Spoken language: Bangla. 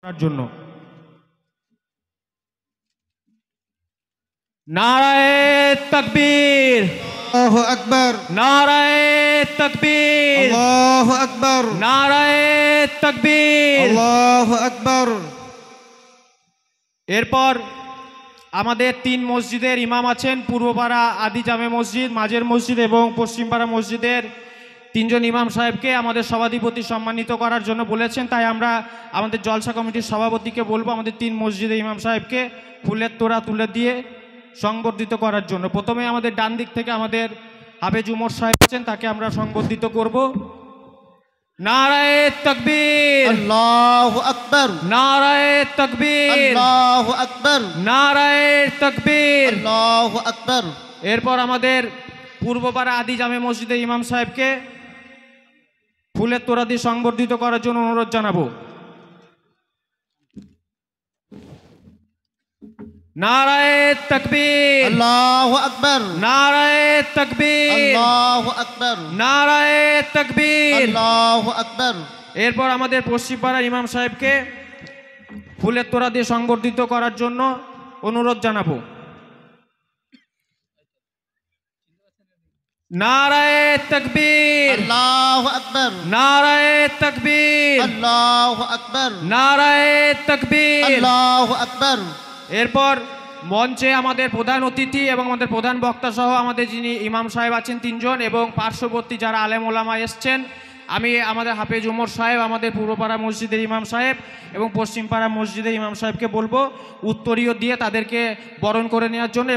করার জন্য নারায়ে তাকবীর, আল্লাহু আকবার, নারায়ে তাকবীর, আল্লাহু আকবার, নারায়ে তাকবীর, আল্লাহু আকবার। এরপর আমাদের তিন মসজিদের ইমাম আছেন, পূর্বপাড়া আদি জামে মসজিদ, মাঝের মসজিদ এবং পশ্চিমপাড়া মসজিদের তিনজন ইমাম সাহেবকে আমাদের সভাধিপতি সম্মানিত করার জন্য বলেছেন। তাই আমরা আমাদের জলসা কমিটির সভাপতিকে বলবো আমাদের তিন মসজিদের ইমাম সাহেবকে ফুলের তোড়া তুলে দিয়ে সংবর্ধিত করার জন্য। প্রথমে আমাদের ডান দিক থেকে আমাদের হাফেজ উমর সাহেব আছেন, তাকে আমরা সংবর্ধিত করব। নারায়ে তাকবীর, আল্লাহু আকবার, নারায়ে তাকবীর, আল্লাহু আকবার, নারায়ে তাকবীর। আল্লাহু আকবার। এরপর আমাদের পূর্বপাড়া আদি জামে মসজিদের ইমাম সাহেবকে ফুলের তোড়া দিয়ে সংবর্ধিত করার জন্য অনুরোধ জানাবো। নারায়ে তাকবীর, আল্লাহু আকবার, নারায়ে তাকবীর, আল্লাহু আকবার, নারায়ে তাকবীর। আল্লাহু আকবার। এরপর আমাদের পশ্চিমপাড়ার ইমাম সাহেবকে ফুলের তোড়া দিয়ে সংবর্ধিত করার জন্য অনুরোধ জানাবো। নারায়ে তাকবীর, আল্লাহু আকবার, নারায়ে তাকবীর, আল্লাহু আকবার, নারায়ে তাকবীর। আল্লাহু আকবার। এরপর মঞ্চে আমাদের প্রধান অতিথি এবং আমাদের প্রধান বক্তা সহ আমাদের যিনি ইমাম সাহেব আছেন তিনজন এবং পার্শ্ববর্তী যারা আলেম ওলামা এসছেন, আমি আমাদের হাফেজ উমর সাহেব, আমাদের পূর্বপাড়া মসজিদের ইমাম সাহেব এবং পশ্চিমপাড়া মসজিদের ইমাম সাহেবকে বলবো উত্তরীয় দিয়ে তাদেরকে বরণ করে নেওয়ার জন্য।